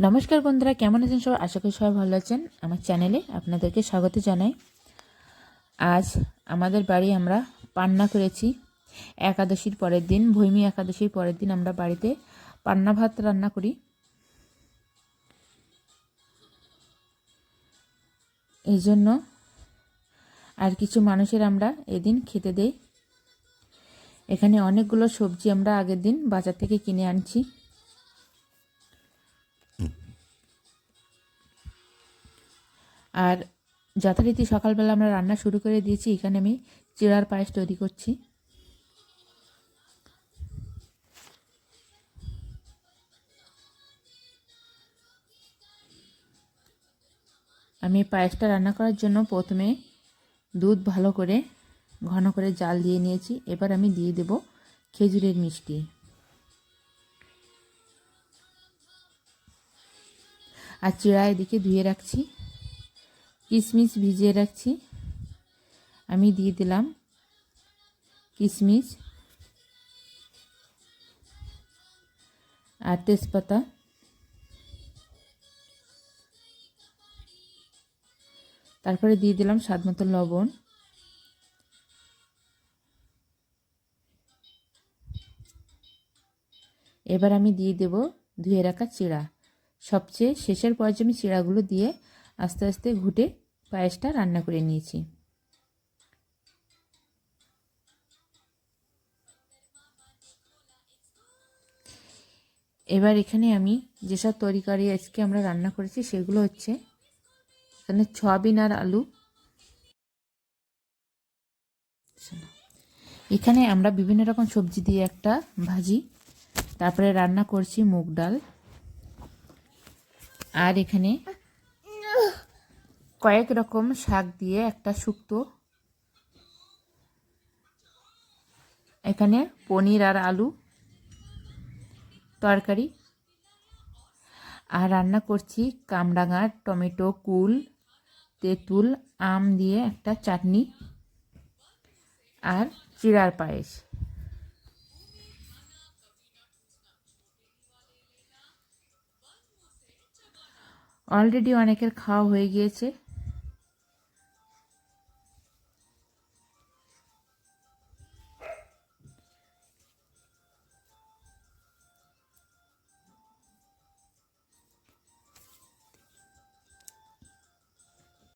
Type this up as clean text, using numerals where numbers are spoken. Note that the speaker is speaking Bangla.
नमस्कार बंधुरा केमन आছেন সবাই आशा करी सबाई भालो आছেন আমার চ্যানেলে আপনাদেরকে স্বাগত জানাই। আজ আমাদের বাড়ি আমরা পান্না করেছি। একাদশীর পরের দিন ভৈমী একাদশীর পরের দিন আমরা বাড়িতে পান্না ভাত রান্না করি। এই জন্য আর কিছু মানুষের আমরা এদিন খেতে দেই। এখানে অনেকগুলো সবজি আমরা আগের দিন বাজার থেকে কিনে আনছি। আর যথারীতি সকালবেলা আমরা রান্না শুরু করে দিয়েছি। এখানে আমি চিড়ার পায়েস তৈরি করছি। আমি পায়েসটা রান্না করার জন্য প্রথমে দুধ ভালো করে ঘন করে জাল দিয়ে নিয়েছি। এবার আমি দিয়ে দেব খেজুরের মিষ্টি। আর চিড়া এদিকে ধুয়ে রাখছি, কিশমিশ ভিজিয়ে রাখছি। আমি দিয়ে দিলাম কিশমিশ আর তেজপাতা। তারপরে দিয়ে দিলাম স্বাদ মতো লবণ। এবার আমি দিয়ে দেব ধুয়ে রাখা চিড়া। সবচেয়ে শেষের পর্যায়ে আমি চিড়াগুলো দিয়ে আস্তে আস্তে ঘুটে পায়েসটা রান্না করে নিয়েছি। এবার এখানে আমি যেসব তরকারি আজকে আমরা রান্না করেছি সেগুলো হচ্ছে এখানে সয়াবিন আর আলু। এখানে আমরা বিভিন্ন রকম সবজি দিয়ে একটা ভাজি, তারপরে রান্না করছি মুগ ডাল। আর এখানে কয়েক রকম শাক দিয়ে একটা শুক্তো। এখানে পনির আর আলু তরকারি। আর রান্না করছি কামরাঙা, টমেটো, কুল, তেঁতুল, আম দিয়ে একটা চাটনি আর চিড়ার পায়েস। অলরেডি অনেকের খাওয়া হয়ে গিয়েছে।